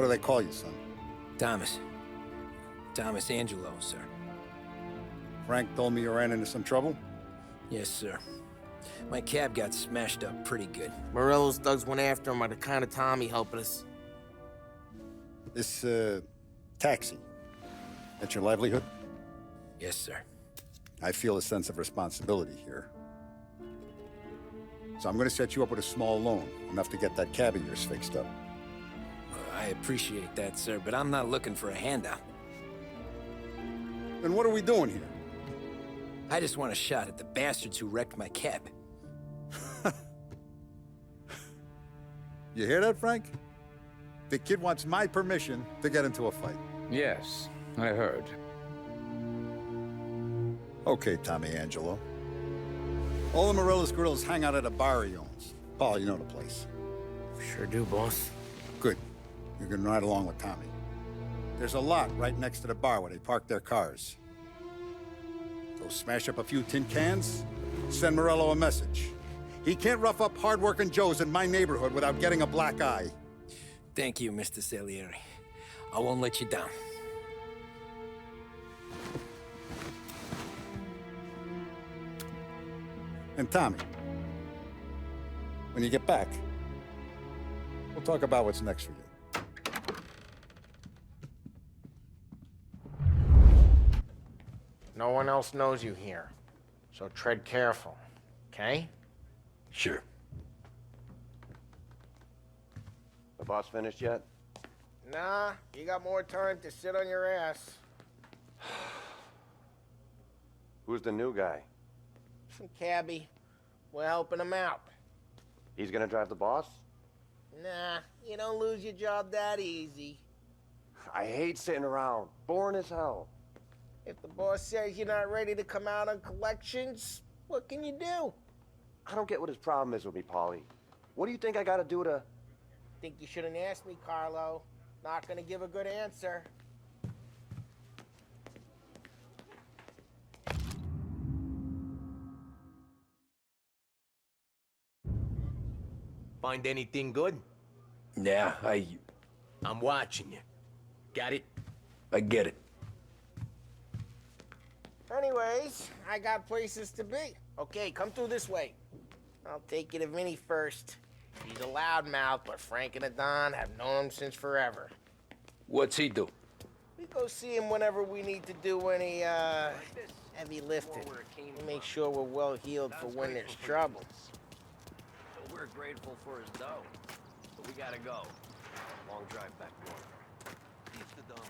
What do they call you, son? Thomas. Thomas Angelo, sir. Frank told me you ran into some trouble? Yes, sir. My cab got smashed up pretty good. Morello's thugs went after him by the kind of Tommy helping us. This, taxi. That's your livelihood? Yes, sir. I feel a sense of responsibility here. So I'm gonna set you up with a small loan, enough to get that cab of yours fixed up. I appreciate that, sir, but I'm not looking for a handout. Then what are we doing here? I just want a shot at the bastards who wrecked my cab. You hear that, Frank? The kid wants my permission to get into a fight. Yes, I heard. Okay, Tommy Angelo. All the Morella's girls hang out at a bar he owns. Paul, you know the place. Sure do, boss. Good. You can ride along with Tommy. There's a lot right next to the bar where they park their cars. Go smash up a few tin cans, send Morello a message. He can't rough up hard-working Joes in my neighborhood without getting a black eye. Thank you, Mr. Salieri. I won't let you down. And Tommy, when you get back, we'll talk about what's next for you. No one else knows you here, so tread careful, okay? Sure. The boss finished yet? Nah, you got more time to sit on your ass. Who's the new guy? Some cabbie. We're helping him out. He's gonna drive the boss? Nah, you don't lose your job that easy. I hate sitting around. Boring as hell. If the boss says you're not ready to come out on collections, what can you do? I don't get what his problem is with me, Paulie. What do you think I gotta do to... Think you shouldn't ask me, Carlo. Not gonna give a good answer. Find anything good? Yeah, I'm watching you. Got it? I get it. Anyways, I got places to be. Okay, come through this way. I'll take you to Vinny first. He's a loudmouth, but Frank and the Don have known him since forever. What's he do? We go see him whenever we need to do any, heavy lifting. We make sure we're well healed for when there's trouble. We're grateful for his dough, but we gotta go. Long drive back north. It's the dumb.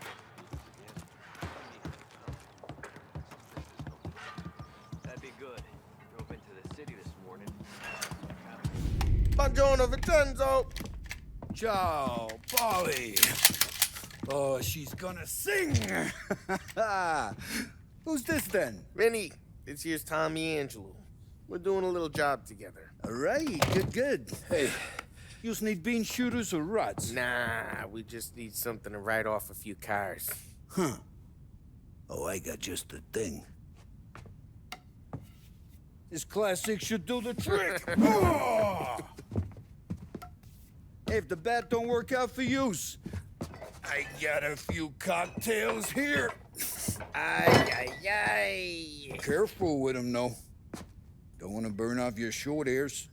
That'd be good. Drove into the city this morning. Buongiorno, Vincenzo! Ciao, Polly. Oh, she's gonna sing. Who's this then? Vinny, this here's Tommy Angelo. We're doing a little job together. All right, good. Hey, you need bean shooters or rods? Nah, we just need something to write off a few cars. Huh. Oh, I got just the thing. This classic should do the trick. Oh! Hey, if the bat don't work out for yous, I got a few cocktails here. Ay, ay, ay. Careful with them, though. Don't want to burn off your short hairs.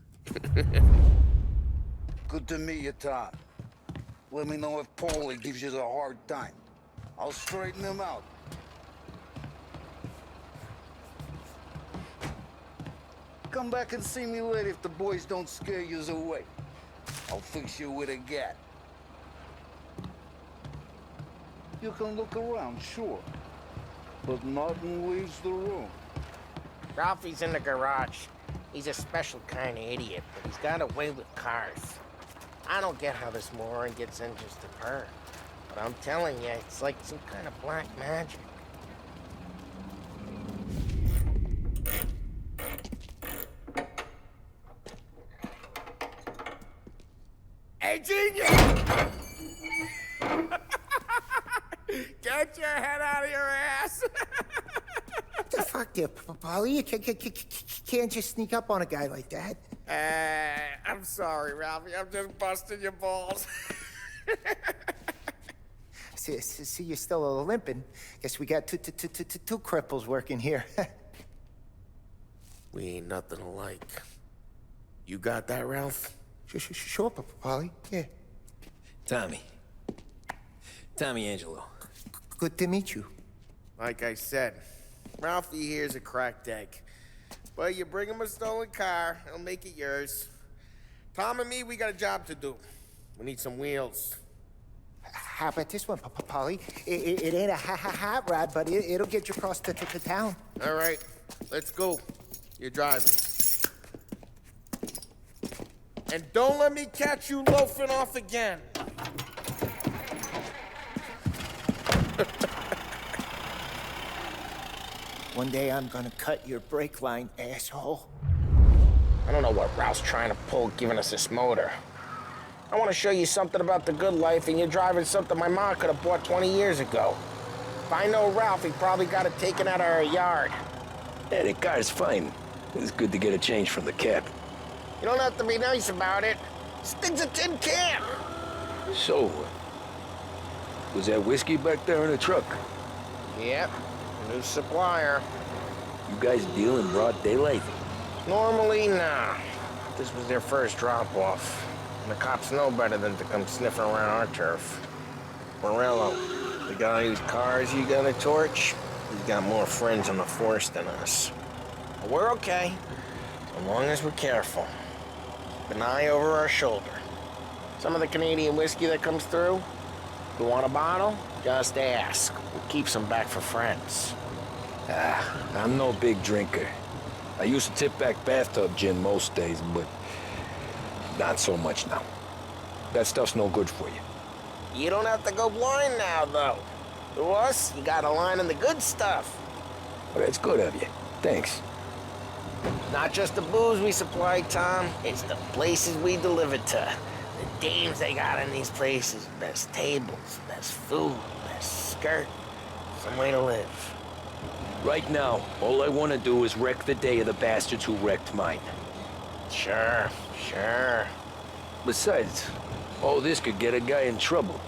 Good to meet you, Tom. Let me know if Paulie gives you a hard time. I'll straighten him out. Come back and see me later if the boys don't scare yous away. I'll fix you with a gat. You can look around, sure. But nothing leaves the room. Ralphie's in the garage. He's a special kind of idiot, but he's got a way with cars. I don't get how this moron gets engines to purr. But I'm telling you, it's like some kind of black magic. Hey, genius! Get your head out of your ass! What the fuck there, Paulie? You can't just sneak up on a guy like that. I'm sorry, Ralphie. I'm just busting your balls. See you're still limping. Guess we got two cripples working here. We ain't nothing alike. You got that, Ralph? Sure, Polly. Yeah. Tommy Angelo. Good to meet you. Like I said, Ralphie here's a cracked egg. But you bring him a stolen car, he'll make it yours. Tom and me, we got a job to do. We need some wheels. How about this one, Polly? It ain't a hot rod, but it'll get you across to town. All right, let's go. You're driving. And don't let me catch you loafing off again. One day I'm gonna cut your brake line, asshole. I don't know what Ralph's trying to pull giving us this motor. I want to show you something about the good life, and you're driving something my mom could have bought 20 years ago. If I know Ralph, he probably got it taken out of our yard. Yeah, the car's fine. It's good to get a change from the cab. You don't have to be nice about it. This thing's a tin can. So, was that whiskey back there in the truck? Yep, new supplier. You guys deal in broad daylight? Normally, nah. This was their first drop-off. And the cops know better than to come sniffing around our turf. Morello, the guy whose cars you got a torch, he's got more friends on the force than us. But we're okay, as long as we're careful. Keep an eye over our shoulder. Some of the Canadian whiskey that comes through, if you want a bottle, just ask. We'll keep some back for friends. I'm no big drinker. I used to tip back bathtub gin most days, but not so much now. That stuff's no good for you. You don't have to go blind now, though. To us, you got a line in the good stuff. Well, that's good of you. Thanks. Not just the booze we supply, Tom. It's the places we deliver to. The dames they got in these places. Best tables, best food, best skirt. Some way to live. Right now, all I want to do is wreck the day of the bastards who wrecked mine. Sure. Besides, all this could get a guy in trouble.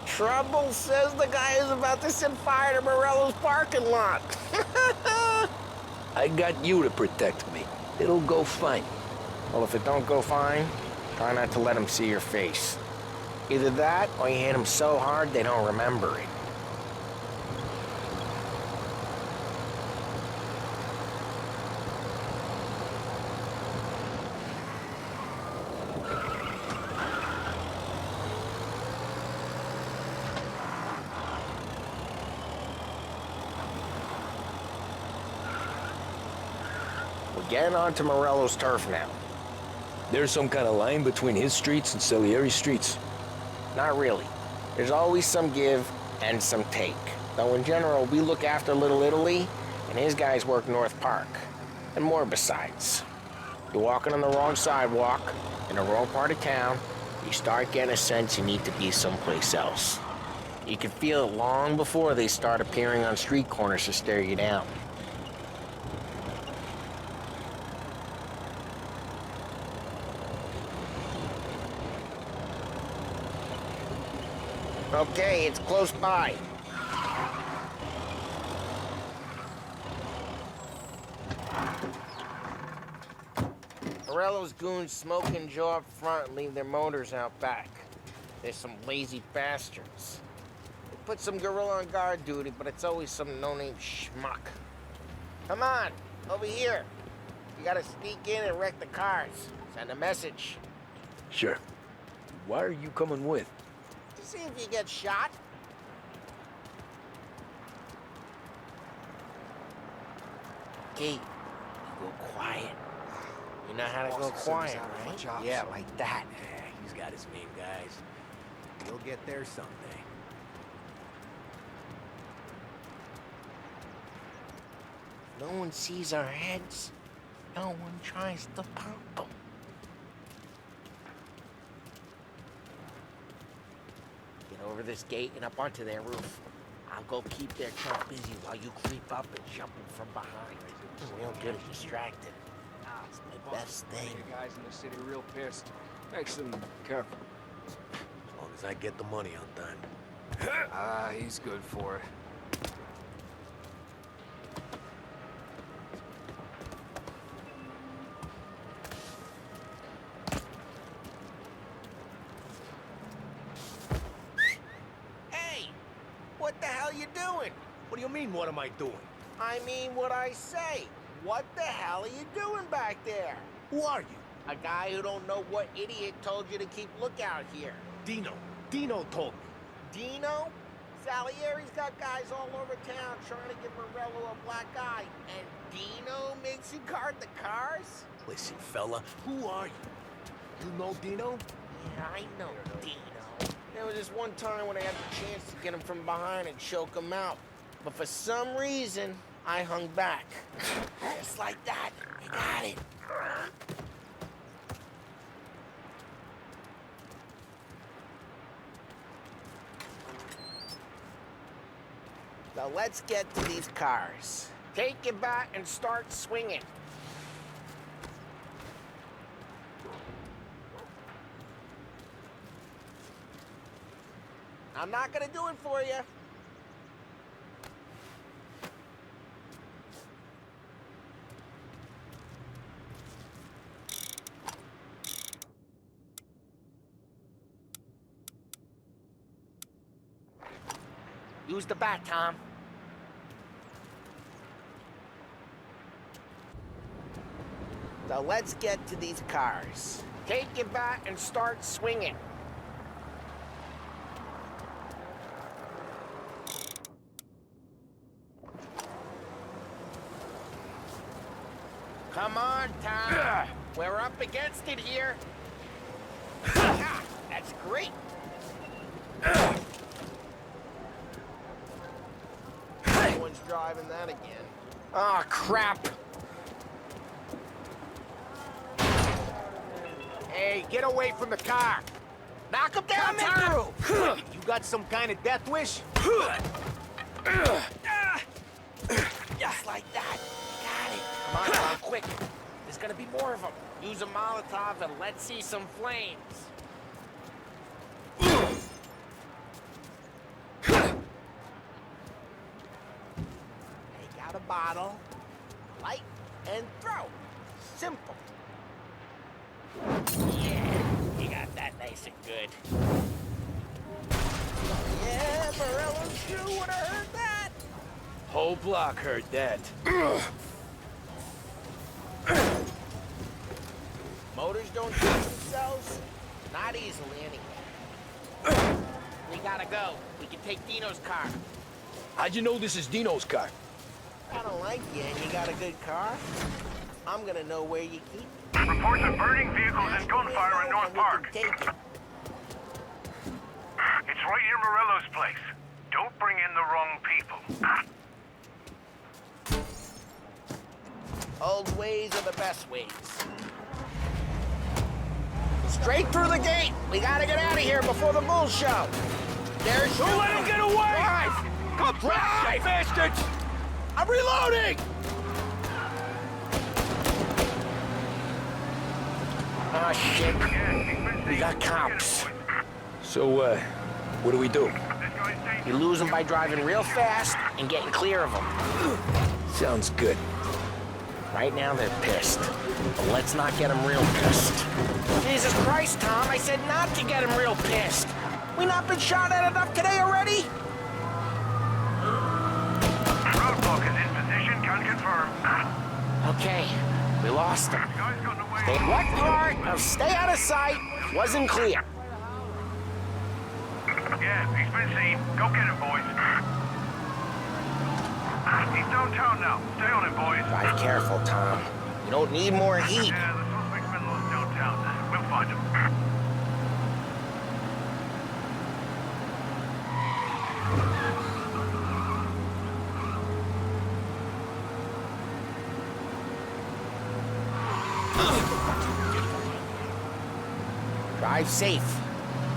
Trouble, says the guy who's about to set fire to Morello's parking lot. I got you to protect me. It'll go fine. Well, if it don't go fine, try not to let them see your face. Either that, or you hit them so hard they don't remember it. Getting onto Morello's turf now. There's some kind of line between his streets and Salieri's streets. Not really. There's always some give and some take. Though in general, we look after Little Italy, and his guys work North Park. And more besides. You're walking on the wrong sidewalk, in the wrong part of town, you start getting a sense you need to be someplace else. You can feel it long before they start appearing on street corners to stare you down. Okay, it's close by. Morello's goons smoke and jaw up front and leave their motors out back. They're some lazy bastards. They put some gorilla on guard duty, but it's always some no-name schmuck. Come on, over here. You gotta sneak in and wreck the cars. Send a message. Sure. Why are you coming with? To see if you get shot. Okay, you go quiet. You know how to go quiet, right? Yeah, like that. Yeah, he's got his mean guys. He'll get there someday. No one sees our heads. No one tries to pop them. Get over this gate and up onto their roof. I'll go keep their truck busy while you creep up and jump in from behind. I'm real good at distracted. It's my best thing. The guys in the city real pissed. Makes them careful. As long as I get the money on time. He's good for it. Hey! What the hell you doing? What do you mean, what am I doing? I mean what I say. What the hell are you doing back there? Who are you? A guy who don't know what idiot told you to keep lookout here. Dino. Dino told me. Dino? Salieri's got guys all over town trying to give Morello a black eye. And Dino makes you guard the cars? Listen, fella, who are you? You know Dino? Yeah, I know Dino. There was this one time when I had the chance to get him from behind and choke him out. But for some reason, I hung back. Just like that. You got it. So let's get to these cars. Take it back and start swinging. I'm not gonna do it for you. Use the bat, Tom. So let's get to these cars. Take it back and start swinging. Come on, Tom. We're up against it here. Ah, that's great. No one's driving that again. Oh, crap. Hey, get away from the car. Knock him down, Tom. You got some kind of death wish? Just like that. Got it. Come on, Tom, quick. There's gonna be more of them. Use a Molotov and let's see some flames. Take out a bottle, light, and throw. Simple. Yeah, you got that nice and good. Yeah, Morello's crew would have heard that. Whole block heard that. Motors don't shoot themselves? Not easily, anyway. We gotta go. We can take Dino's car. How'd you know this is Dino's car? I don't like you, and you got a good car. I'm gonna know where you keep it. Reports of burning vehicles and gunfire in North Park. Take it. It's right near Morello's place. Don't bring in the wrong people. Old ways are the best ways. Straight through the gate. We gotta get out of here before the bull show. There's Don't let him get away! Drive! Come back, you bastards! I'm reloading! Oh, shit. We got cops. So, what do we do? You lose them by driving real fast and getting clear of them. Sounds good. Right now, they're pissed. But let's not get them real pissed. Jesus Christ, Tom, I said not to get them real pissed. We not been shot at enough today already? Roadblock is in position, can confirm. Okay, we lost them. What part of stay out of sight wasn't clear? Yeah, he's been seen. Go get him, boys. He's downtown now. Stay on him, boys. Drive careful, Tom. You don't need more heat. Yeah, the suspect's been lost downtown. We'll find him. Drive safe.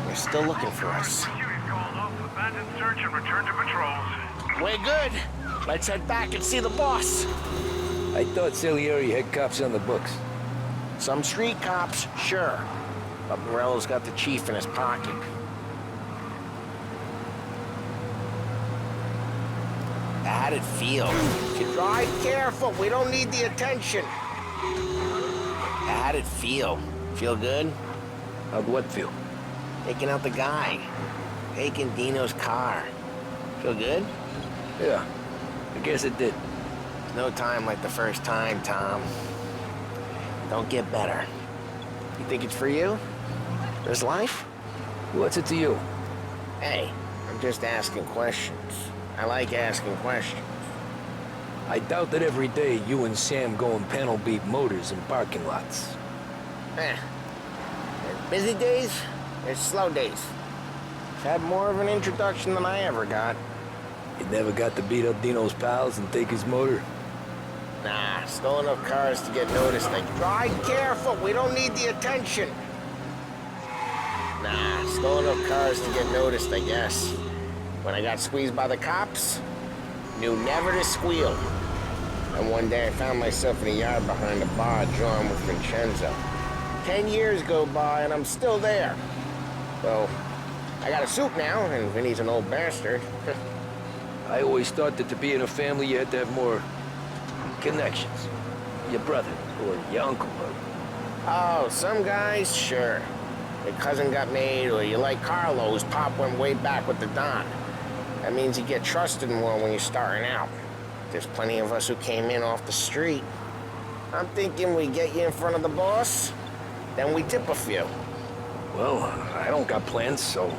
They're still looking for us. Pursuit is called off, abandon search and return to patrols. We're good. Let's head back and see the boss. I thought Salieri had cops on the books. Some street cops, sure. But Morello's got the chief in his pocket. How'd it feel? You drive careful. We don't need the attention. How'd it feel? Feel good? How'd what feel? Taking out the guy. Taking Dino's car. Feel good? Yeah, I guess it did. No time like the first time, Tom. Don't get better. You think it's for you? This life? What's it to you? Hey, I'm just asking questions. I like asking questions. I doubt that every day you and Sam go and panel beat motors in parking lots. There's busy days, there's slow days. I've had more of an introduction than I ever got. You never got to beat up Dino's pals and take his motor? Nah, stole enough cars to get noticed. Like, drive careful, we don't need the attention. Nah, stole enough cars to get noticed, I guess. When I got squeezed by the cops, knew never to squeal. And one day I found myself in a yard behind a bar drawn with Vincenzo. 10 years go by and I'm still there. So, I got a suit now, and Vinny's an old bastard. I always thought that to be in a family you had to have more connections. Your brother, or your uncle, or... Oh, some guys, sure. Your cousin got made, or you like Carlos, Pop went way back with the Don. That means you get trusted more when you're starting out. There's plenty of us who came in off the street. I'm thinking we get you in front of the boss, then we tip a few. Well, I don't got plans, so...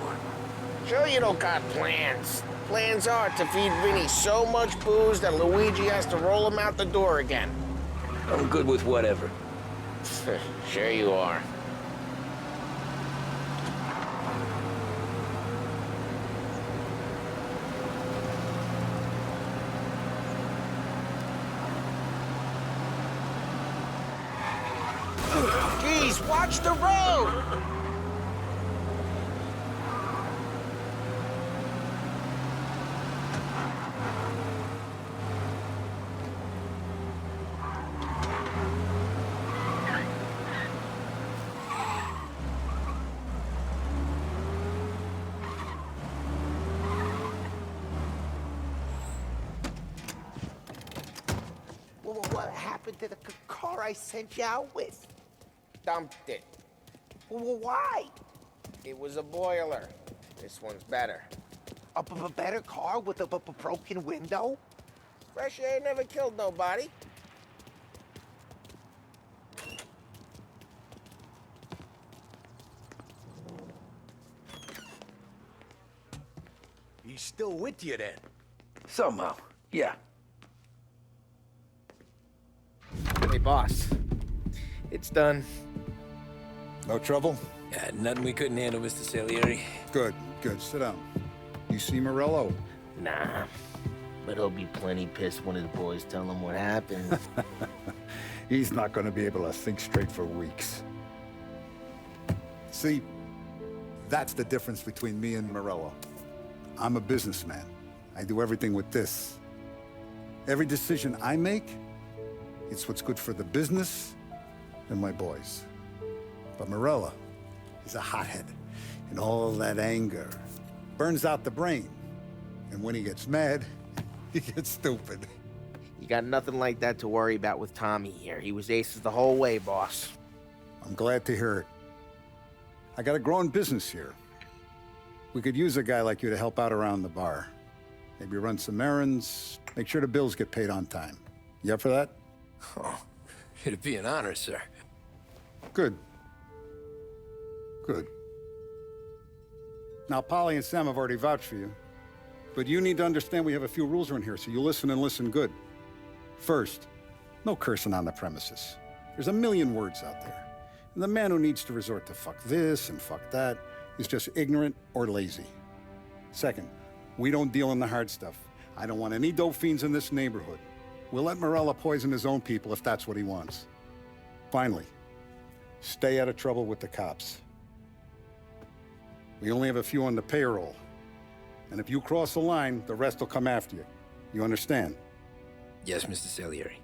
Sure you don't got plans. Plans are to feed Vinny so much booze that Luigi has to roll him out the door again. I'm good with whatever. Sure you are. Geez, watch the road! What happened to the car I sent you out with? Dumped it. Why? It was a boiler. This one's better. A better car with a broken window? Fresh air never killed nobody. He's still with you then? Somehow, yeah. Hey, boss. It's done. No trouble? Yeah, nothing we couldn't handle, Mr. Salieri. Good, good. Sit down. You see Morello? Nah. But he'll be plenty pissed when his boys tell him what happened. He's not going to be able to think straight for weeks. See, that's the difference between me and Morello. I'm a businessman. I do everything with this. Every decision I make, it's what's good for the business and my boys. But Morello, he's a hothead. And all that anger burns out the brain. And when he gets mad, he gets stupid. You got nothing like that to worry about with Tommy here. He was aces the whole way, boss. I'm glad to hear it. I got a growing business here. We could use a guy like you to help out around the bar. Maybe run some errands, make sure the bills get paid on time. You up for that? Oh, it'd be an honor, sir. Good. Good. Now, Polly and Sam have already vouched for you. But you need to understand we have a few rules around here, so you listen and listen good. First, no cursing on the premises. There's a million words out there. And the man who needs to resort to fuck this and fuck that is just ignorant or lazy. Second, we don't deal in the hard stuff. I don't want any dope fiends in this neighborhood. We'll let Morella poison his own people if that's what he wants. Finally, stay out of trouble with the cops. We only have a few on the payroll. And if you cross the line, the rest will come after you. You understand? Yes, Mr. Salieri.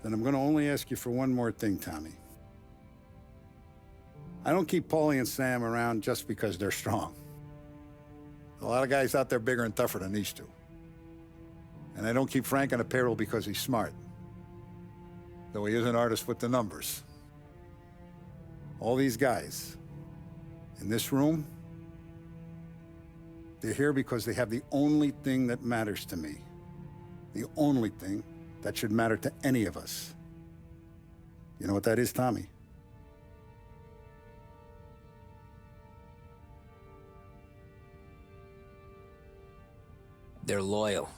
Then I'm going to only ask you for one more thing, Tommy. I don't keep Paulie and Sam around just because they're strong. A lot of guys out there bigger and tougher than these two. And I don't keep Frank on the payroll because he's smart. Though he is an artist with the numbers. All these guys in this room, they're here because they have the only thing that matters to me. The only thing that should matter to any of us. You know what that is, Tommy? They're loyal.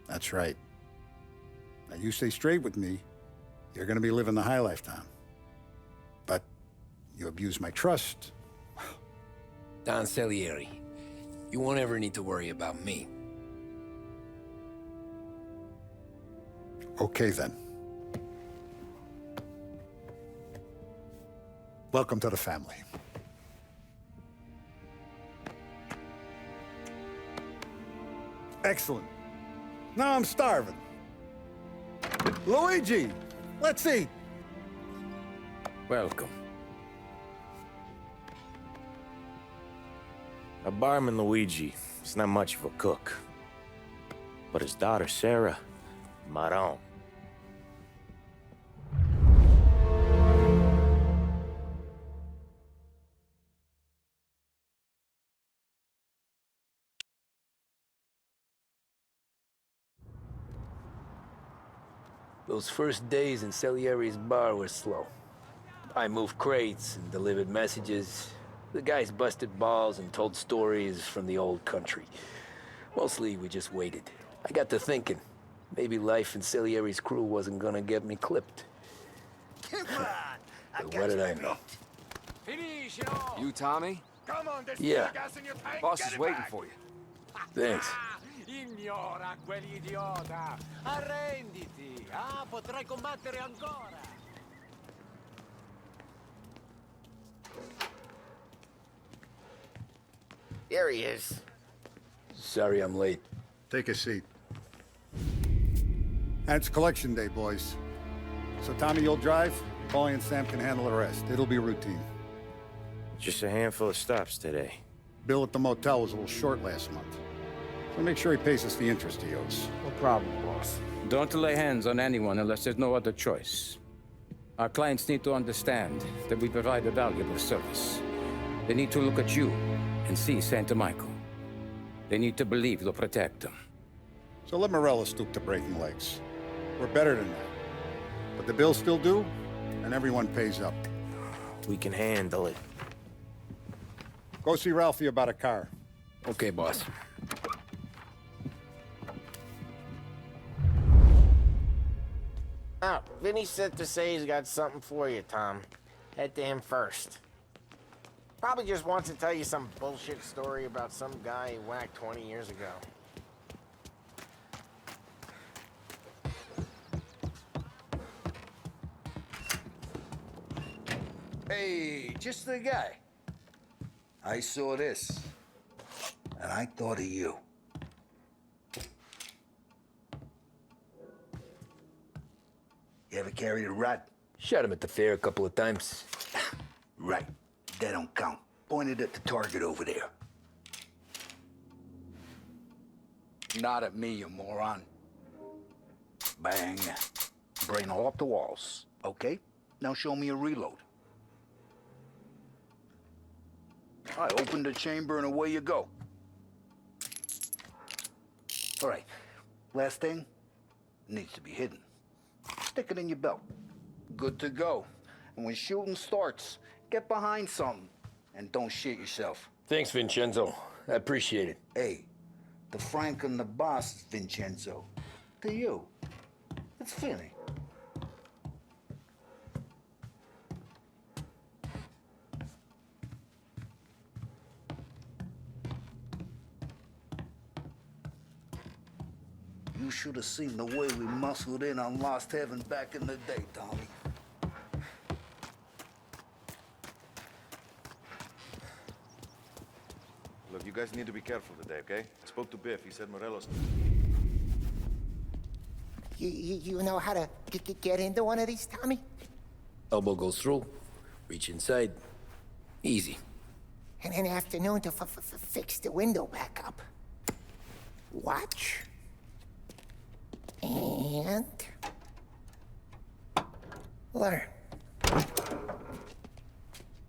That's right. Now, you stay straight with me, you're gonna be living the high life, Tom. But you abuse my trust. Don Salieri, you won't ever need to worry about me. Okay, then. Welcome to the family. Excellent. Now I'm starving. Luigi, let's eat. Welcome. Our barman Luigi is not much of a cook. But his daughter Sarah, Maron. Those first days in Salieri's bar were slow. I moved crates and delivered messages. The guys busted balls and told stories from the old country. Mostly, we just waited. I got to thinking, maybe life in Salieri's crew wasn't gonna get me clipped. Come on, But what did I know? You, Tommy? Come on, there's Yeah. gas in your tank. Boss Get is it waiting back. for you. Thanks. Ignora quell'idiota! Arrenditi! Ah, potrai combattere ancora! There he is. Sorry I'm late. Take a seat. And it's collection day, boys. So Tommy, you'll drive. Paulie and Sam can handle the rest. It'll be routine. Just a handful of stops today. Bill at the motel was a little short last month. So make sure he pays us the interest he owes. No problem, boss. Don't lay hands on anyone unless there's no other choice. Our clients need to understand that we provide a valuable service. They need to look at you and see Santa Michael. They need to believe you'll protect them. So let Morella stoop to breaking legs. We're better than that. But the bills still due, and everyone pays up. We can handle it. Go see Ralphie about a car. Okay, boss. Oh, Vinny sent to say he's got something for you, Tom. Head to him first. Probably just wants to tell you some bullshit story about some guy he whacked 20 years ago. Hey, just the guy. I saw this, and I thought of you. You ever carried a rat? Shot him at the fair a couple of times. Right. That don't count. Pointed at the target over there. Not at me, you moron. Bang. Brain all off the walls. Okay? Now show me a reload. I open the chamber and away you go. All right. Last thing. Needs to be hidden. Stick it in your belt. Good to go. And when shooting starts, get behind something. And don't shit yourself. Thanks, Vincenzo. I appreciate it. Hey, the Frank and the boss, Vincenzo. To you, it's Vinny. You should have seen the way we muscled in on Lost Heaven back in the day, Tommy. Look, you guys need to be careful today, okay? I spoke to Biff. He said Morelos... You know how to get into one of these, Tommy? Elbow goes through, reach inside. Easy. and an afternoon to fix the window back up. Watch. And learn.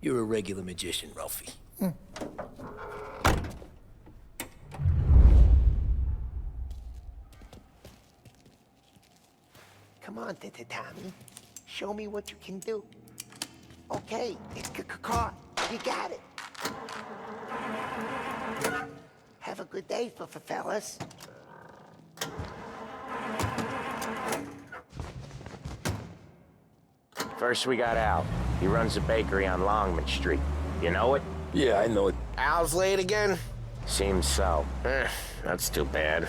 You're a regular magician, Ralphie. Come on, Tommy. Show me what you can do. Okay, it's caught. You got it. Have a good day, fellas. First we got Al. He runs a bakery on Longman Street. You know it? Yeah, I know it. Al's late again? Seems so. That's too bad.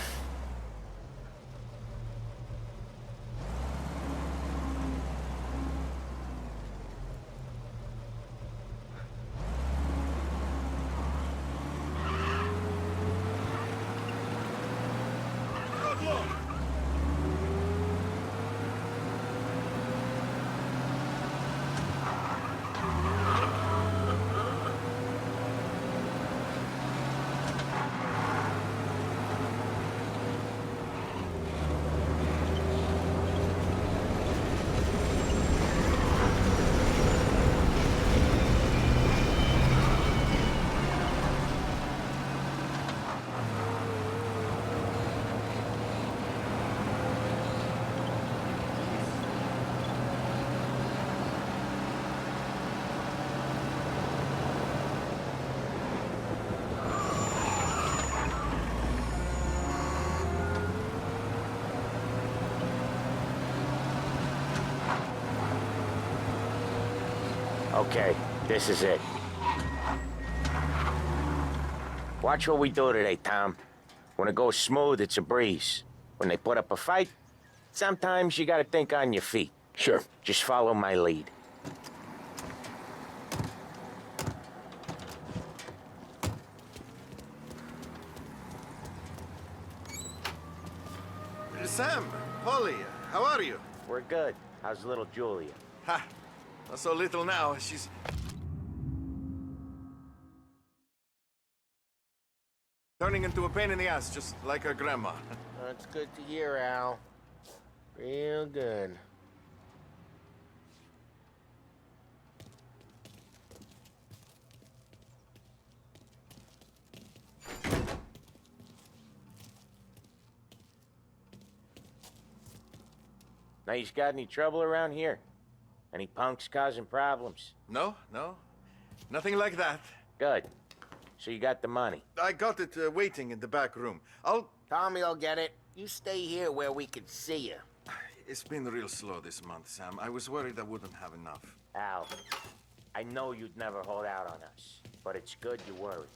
Okay, this is it. Watch what we do today, Tom. When it goes smooth, it's a breeze. When they put up a fight, sometimes you gotta think on your feet. Sure. Just follow my lead. Sam, Polly, how are you? We're good. How's little Julia? Ha! Not so little now. She's turning into a pain in the ass, just like her grandma. That's good to hear, Al. Real good. Now, you got any trouble around here? Any punks causing problems? No, no. Nothing like that. Good. So you got the money? I got it waiting in the back room. Tommy'll get it. You stay here where we can see you. It's been real slow this month, Sam. I was worried I wouldn't have enough. Al, I know you'd never hold out on us, but it's good you worry.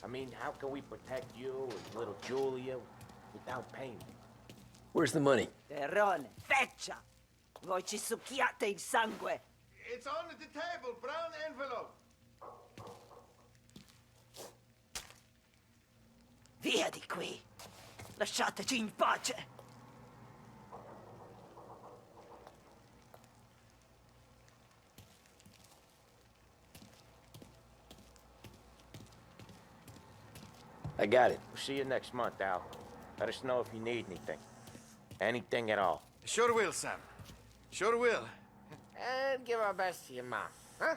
I mean, how can we protect you and little Julia without payment? Where's the money? Terrone, feccia! Voi ci succhiate il sangue! It's on the table, brown envelope. Via di qui! Lasciateci in pace! I got it. We'll see you next month, Al. Let us know if you need anything. Anything at all. Sure will, Sam. Sure will. And give our best to your mom, huh?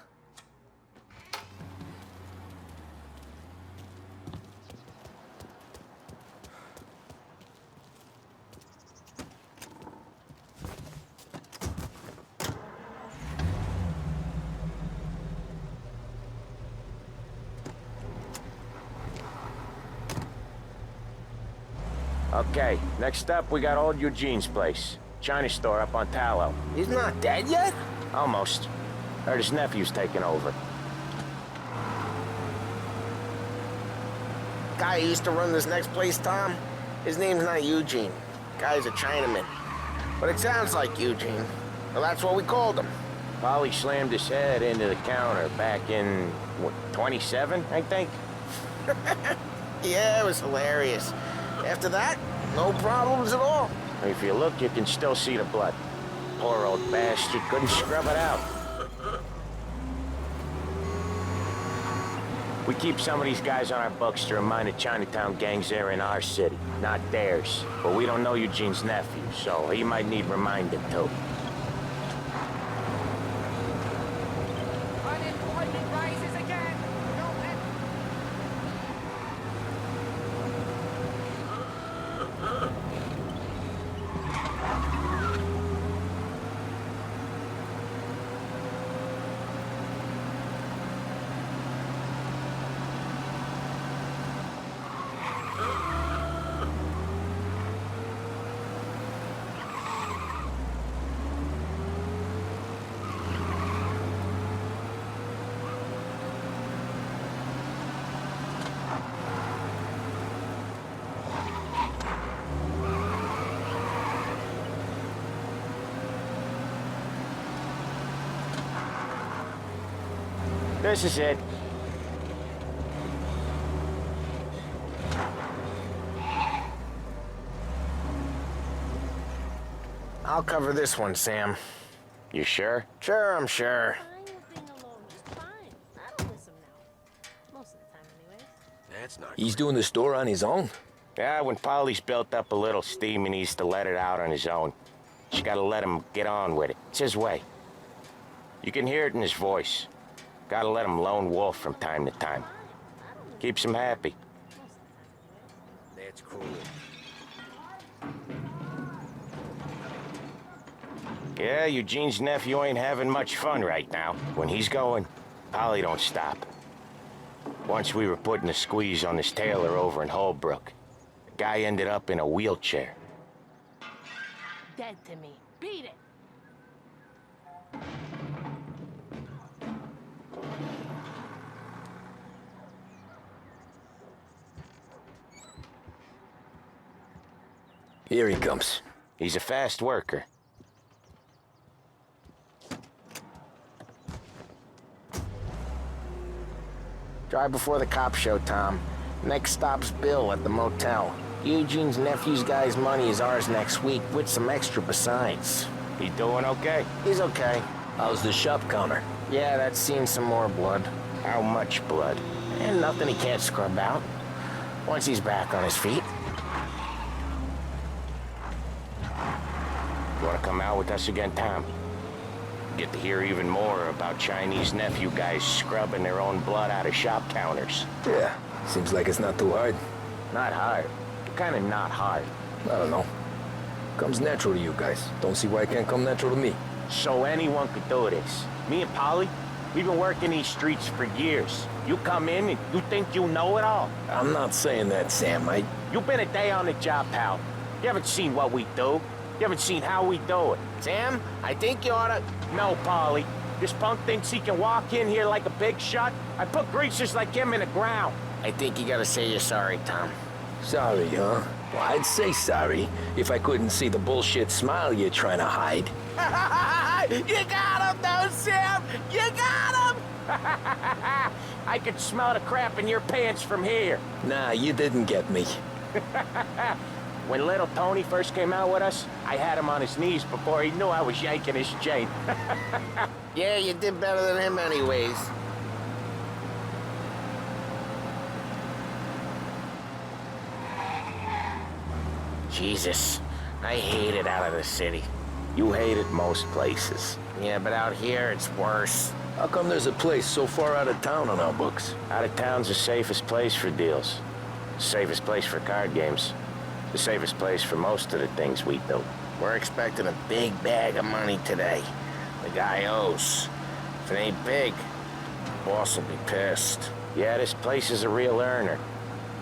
Okay, next up, we got old Eugene's place. China store up on Tallow. He's not dead yet? Almost. Heard his nephew's taking over. Guy who used to run this next place, Tom, his name's not Eugene. Guy's a Chinaman. But it sounds like Eugene. Well, that's what we called him. Polly slammed his head into the counter back in, what, 27, I think? Yeah, it was hilarious. After that, no problems at all. If you look, you can still see the blood. Poor old bastard couldn't scrub it out. We keep some of these guys on our books to remind the Chinatown gangs they're in our city, not theirs. But we don't know Eugene's nephew, so he might need reminding too. Unemployment rises again. This is it. I'll cover this one, Sam. You sure? Sure, I'm sure. That's not. He's doing the store on his own? Yeah, when Polly's built up a little steam, he needs to let it out on his own. You gotta let him get on with it. It's his way. You can hear it in his voice. Gotta let him lone wolf from time to time. Keeps him happy. That's cool. Yeah, Eugene's nephew ain't having much fun right now. When he's going, Polly don't stop. Once we were putting a squeeze on this tailor over in Holbrook. The guy ended up in a wheelchair. Dead to me. Beat it. Here he comes. He's a fast worker. Drive before the cops show, Tom. Next stop's Bill at the motel. Eugene's nephew's guy's money is ours next week, with some extra besides. He doing okay? He's okay. How's the shop counter? Yeah, that's seen some more blood. How much blood? And nothing he can't scrub out. Once he's back on his feet. You wanna come out with us again, Tom? Get to hear even more about Chinese nephew guys scrubbing their own blood out of shop counters. Yeah, seems like it's not too hard. Not hard. Kinda not hard. I don't know. Comes natural to you guys. Don't see why it can't come natural to me. So anyone could do this. Me and Polly, we've been working these streets for years. You come in and you think you know it all. I'm not saying that, Sam. You've been a day on the job, pal. You haven't seen what we do. You haven't seen how we do it. Sam, I think you oughta... No, Polly. This punk thinks he can walk in here like a big shot. I put greasers like him in the ground. I think you gotta say you're sorry, Tom. Sorry, huh? Well, I'd say sorry if I couldn't see the bullshit smile you're trying to hide. You got him, though, Sam! You got him! I could smell the crap in your pants from here. Nah, you didn't get me. When little Tony first came out with us, I had him on his knees before he knew I was yanking his chain. Yeah, you did better than him anyways. Jesus, I hate it out of the city. You hate it most places. Yeah, but out here, it's worse. How come there's a place so far out of town on our books? Out of town's the safest place for deals. Safest place for card games. The safest place for most of the things we do. We're expecting a big bag of money today. The guy owes. If it ain't big, the boss will be pissed. Yeah, this place is a real earner.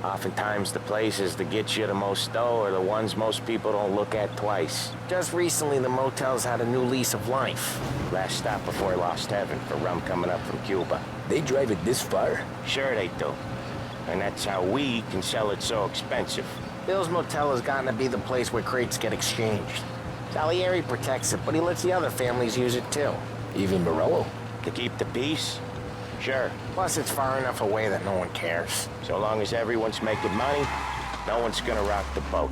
Oftentimes the places that get you the most dough are the ones most people don't look at twice. Just recently, the motel's had a new lease of life. Last stop before Lost Heaven for rum coming up from Cuba. They drive it this far? Sure they do. And that's how we can sell it so expensive. Bill's Motel has gotten to be the place where crates get exchanged. Salieri protects it, but he lets the other families use it too. Even Morello? To keep the peace? Sure. Plus, it's far enough away that no one cares. So long as everyone's making money, no one's gonna rock the boat.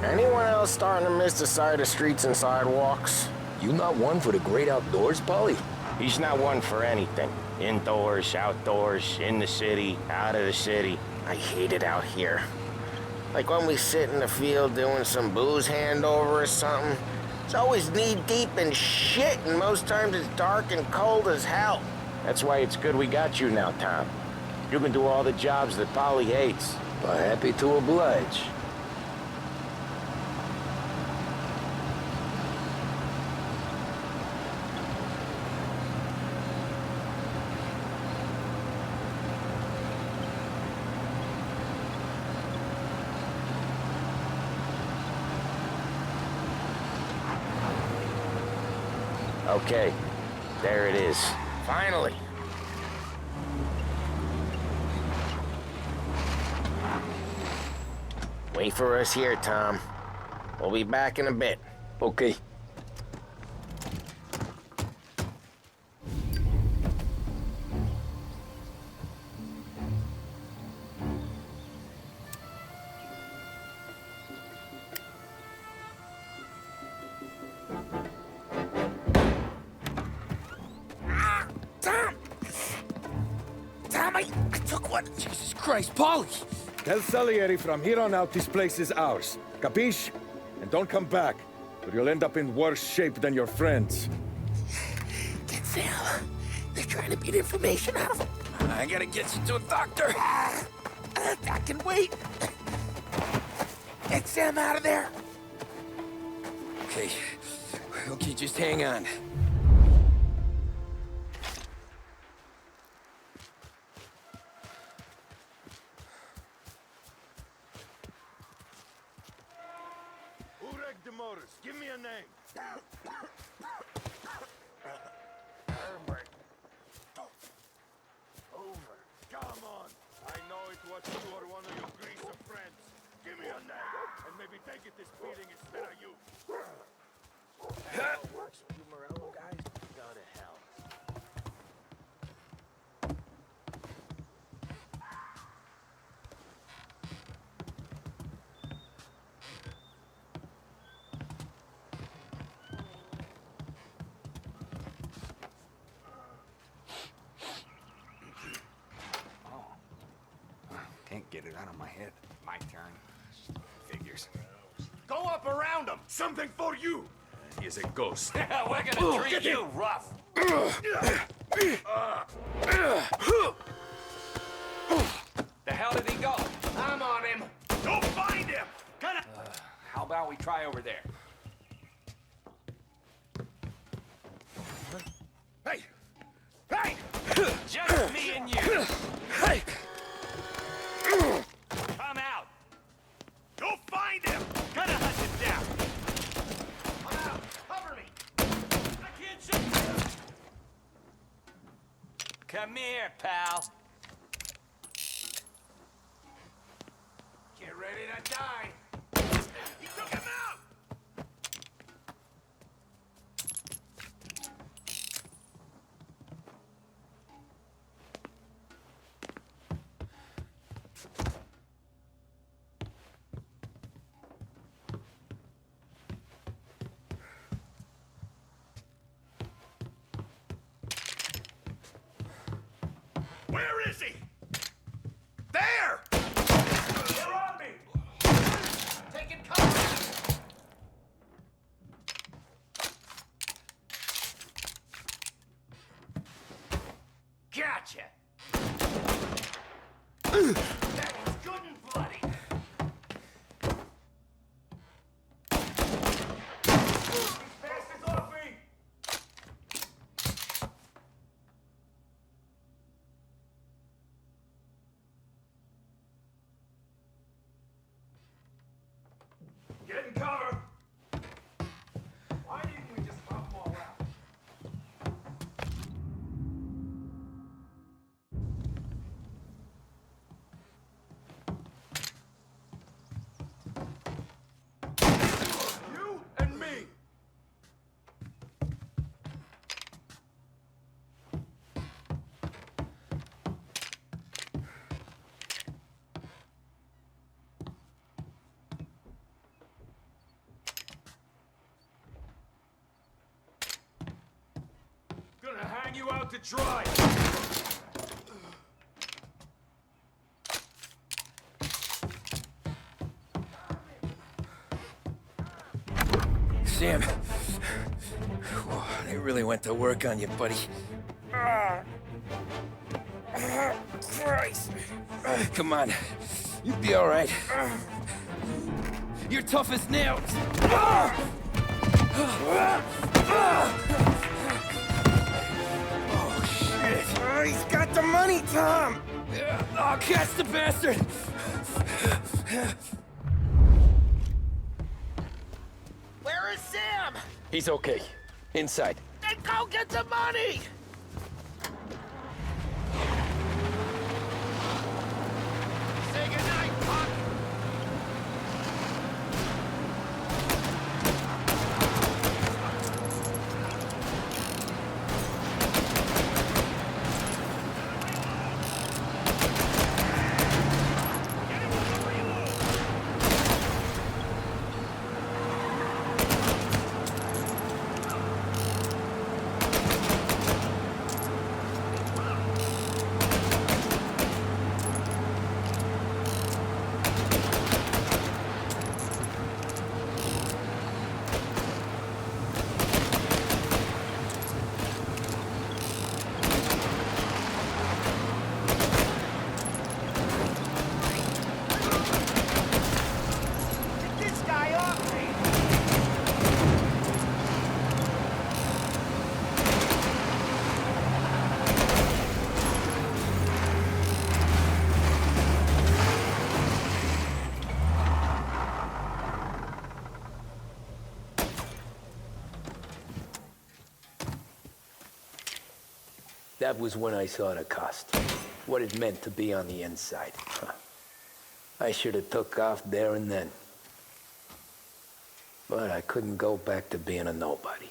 Anyone else starting to miss the side of streets and sidewalks? You not one for the great outdoors, Polly? He's not one for anything. Indoors, outdoors, in the city, out of the city. I hate it out here. Like when we sit in the field doing some booze handover or something. It's always knee-deep in shit, and most times it's dark and cold as hell. That's why it's good we got you now, Tom. You can do all the jobs that Polly hates. But happy to oblige. Okay, there it is. Finally. Wait for us here, Tom. We'll be back in a bit. Okay. I took one. Jesus Christ, Polly! Tell Salieri from here on out this place is ours. Capiche? And don't come back, or you'll end up in worse shape than your friends. Get Sam. They're trying to beat information out of him. I gotta get you to a doctor. I can wait. Get Sam out of there. Okay. Okay, just hang on. Give me a name. Herbert. Over. Come on. I know it was you or one of your greaser friends. Give me a name, and maybe they get this beating instead of you. Works with you Morello guys. Go to hell. Can't get it out of my head. My turn. Figures. Go up around them. Something for you. He's a ghost. We're gonna treat you rough. The hell did he go? I'm on him. Go find him. How about we try over there? Hey! Hey! Just me and you. Hey! Come out! Go find him! Gotta hunt him down! Come out! Cover me! I can't shoot you! Come here, pal. Get ready to die! He took him out! Where is he? There! They're on me! Taking cover! Gotcha! That was good and bloody! Bastards off me! Get in cover! Why didn't we just pop them all out? You and me! you out to dry. Sam, they really went to work on you, buddy. Christ. Come on, you'll be all right. You're tough as nails. Oh, shit. He's got the money, Tom. Oh, catch the bastard. Where is Sam? He's okay. Inside. Then go get the money! Say goodnight, punk! That was when I saw the cost. What it meant to be on the inside. Huh. I should have took off there and then. But I couldn't go back to being a nobody.